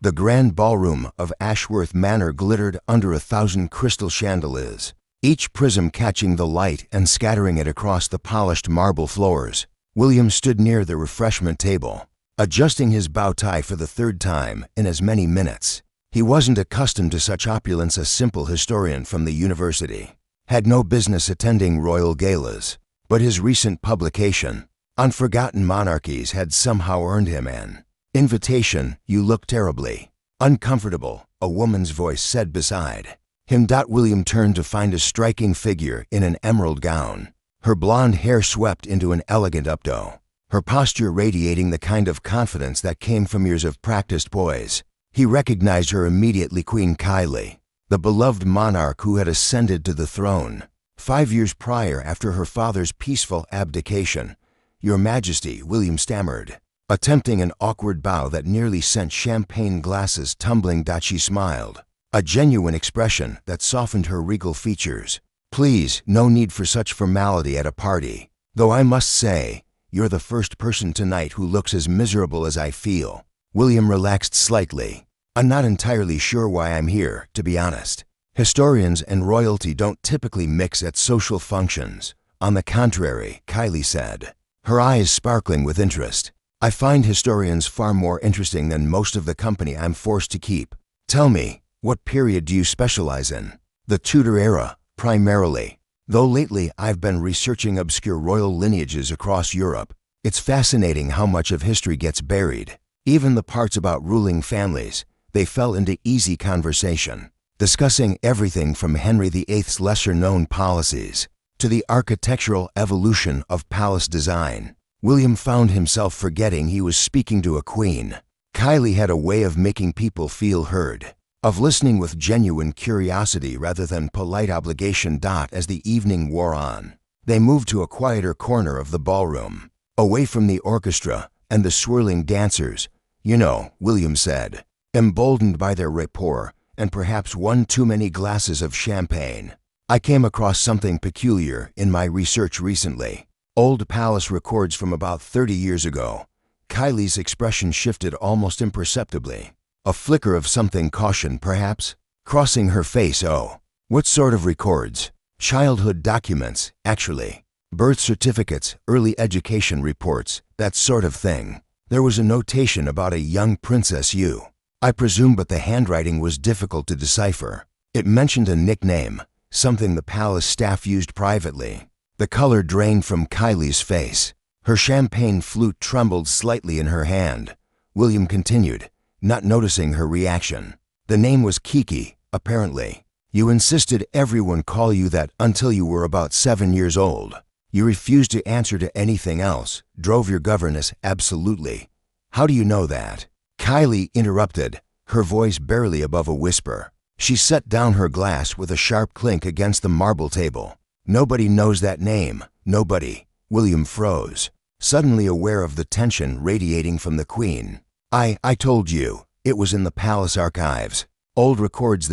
The grand ballroom of Ashworth Manor glittered under 1,000 crystal chandeliers, each prism catching the light and scattering it across the polished marble floors. William stood near the refreshment table, adjusting his bow tie for the third time in as many minutes. He wasn't accustomed to such opulence. A simple historian from the university had no business attending royal galas, but his recent publication on Forgotten Monarchies had somehow earned him an invitation. "You look terribly uncomfortable," a woman's voice said beside him. William turned to find a striking figure in an emerald gown, her blonde hair swept into an elegant updo, her posture radiating the kind of confidence that came from years of practiced poise. He recognized her immediately. Queen Kylie, the beloved monarch who had ascended to the throne 5 years prior after her father's peaceful abdication. "Your Majesty," William stammered, attempting an awkward bow that nearly sent champagne glasses tumbling. She smiled, a genuine expression that softened her regal features. "Please, no need for such formality at a party. Though I must say, you're the first person tonight who looks as miserable as I feel." William relaxed slightly. "I'm not entirely sure why I'm here, to be honest. Historians and royalty don't typically mix at social functions." "On the contrary," Kylie said, her eyes sparkling with interest. "I find historians far more interesting than most of the company I'm forced to keep. Tell me, what period do you specialize in?" "The Tudor era, primarily. Though lately I've been researching obscure royal lineages across Europe. It's fascinating how much of history gets buried. Even the parts about ruling families." They fell into easy conversation, discussing everything from Henry VIII's lesser-known policies to the architectural evolution of palace design. William found himself forgetting he was speaking to a queen. Kylie had a way of making people feel heard, of listening with genuine curiosity rather than polite obligation. As the evening wore on, they moved to a quieter corner of the ballroom, away from the orchestra and the swirling dancers. "You know," William said, emboldened by their rapport and perhaps one too many glasses of champagne, "I came across something peculiar in my research recently. Old palace records from about 30 years ago." Kylie's expression shifted almost imperceptibly, a flicker of something caution perhaps crossing her face. "Oh, what sort of records?" "Childhood documents, actually. Birth certificates, early education reports, that sort of thing. There was a notation about a young Princess Yu, I presume, but the handwriting was difficult to decipher. It mentioned a nickname, something the palace staff used privately." The color drained from Kylie's face. Her champagne flute trembled slightly in her hand. William continued, not noticing her reaction. "The name was Kiki, apparently. You insisted everyone call you that until you were about 7 years old. You refused to answer to anything else, drove your governess absolutely. How do you know that?" Kylie interrupted, her voice barely above a whisper. She set down her glass with a sharp clink against the marble table. "Nobody knows that name, nobody." William froze, suddenly aware of the tension radiating from the queen. I told you, it was in the palace archives. Old records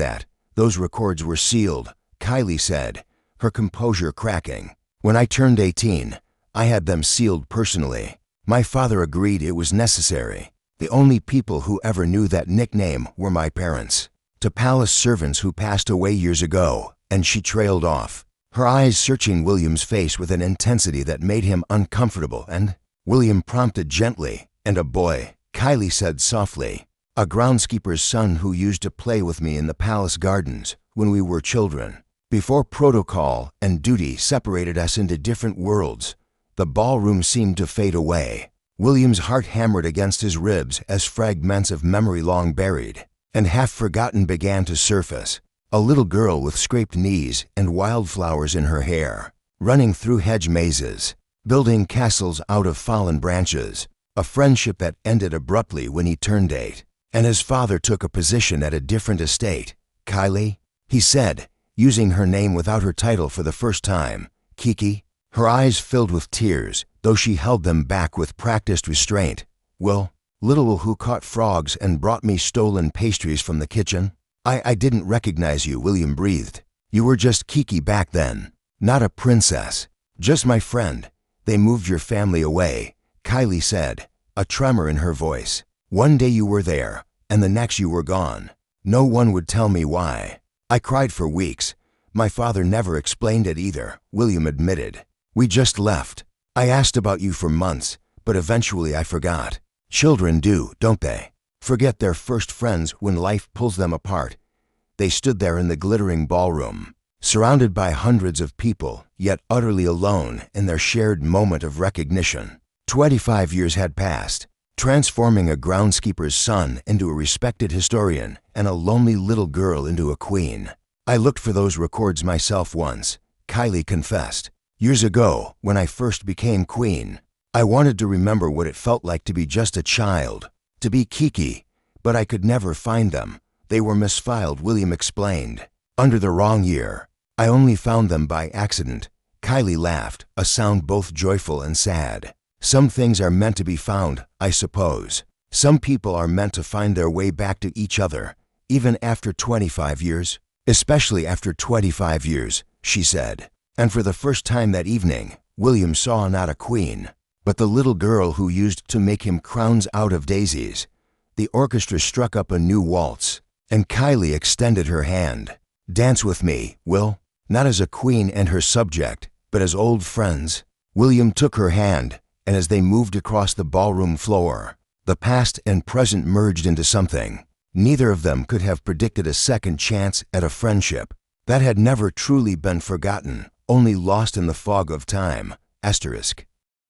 those records were sealed," Kylie said, her composure cracking. "When I turned 18, I had them sealed personally. My father agreed it was necessary. The only people who ever knew that nickname were my parents. To palace servants who passed away years ago," and she trailed off, her eyes searching William's face with an intensity that made him uncomfortable. "And?" William prompted gently. "And a boy," Kylie said softly. "A groundskeeper's son who used to play with me in the palace gardens when we were children. Before protocol and duty separated us into different worlds." The ballroom seemed to fade away. William's heart hammered against his ribs as fragments of memory long buried and half forgotten began to surface. A little girl with scraped knees and wildflowers in her hair, running through hedge mazes, building castles out of fallen branches. A friendship that ended abruptly when he turned 8, and his father took a position at a different estate. "Kylie," he said, using her name without her title for the first time. "Kiki." Her eyes filled with tears, though she held them back with practiced restraint. "Well, little who caught frogs and brought me stolen pastries from the kitchen." I didn't recognize you," William breathed. "You were just Kiki back then. Not a princess. Just my friend. They moved your family away," Kylie said, a tremor in her voice. "One day you were there, and the next you were gone. No one would tell me why. I cried for weeks. My father never explained it either, William admitted. We just left. I asked about you for months, but eventually I forgot. Children do, don't they? Forget their first friends when life pulls them apart. They stood there in the glittering ballroom, surrounded by hundreds of people, yet utterly alone in their shared moment of recognition. 25 years had passed, transforming a groundskeeper's son into a respected historian and a lonely little girl into a queen. I looked for those records myself once, Kylie confessed. Years ago, when I first became queen, I wanted to remember what it felt like to be just a child, to be Kiki, but I could never find them. They were misfiled, William explained. Under the wrong year. I only found them by accident. Kylie laughed, a sound both joyful and sad. Some things are meant to be found, I suppose. Some people are meant to find their way back to each other, even after 25 years. Especially after 25 years, she said. And for the first time that evening, William saw not a queen, but the little girl who used to make him crowns out of daisies. The orchestra struck up a new waltz, and Kylie extended her hand. Dance with me, Will? Not as a queen and her subject, but as old friends. William took her hand, and as they moved across the ballroom floor, the past and present merged into something. Neither of them could have predicted a second chance at a friendship that had never truly been forgotten, only lost in the fog of time. Asterisk.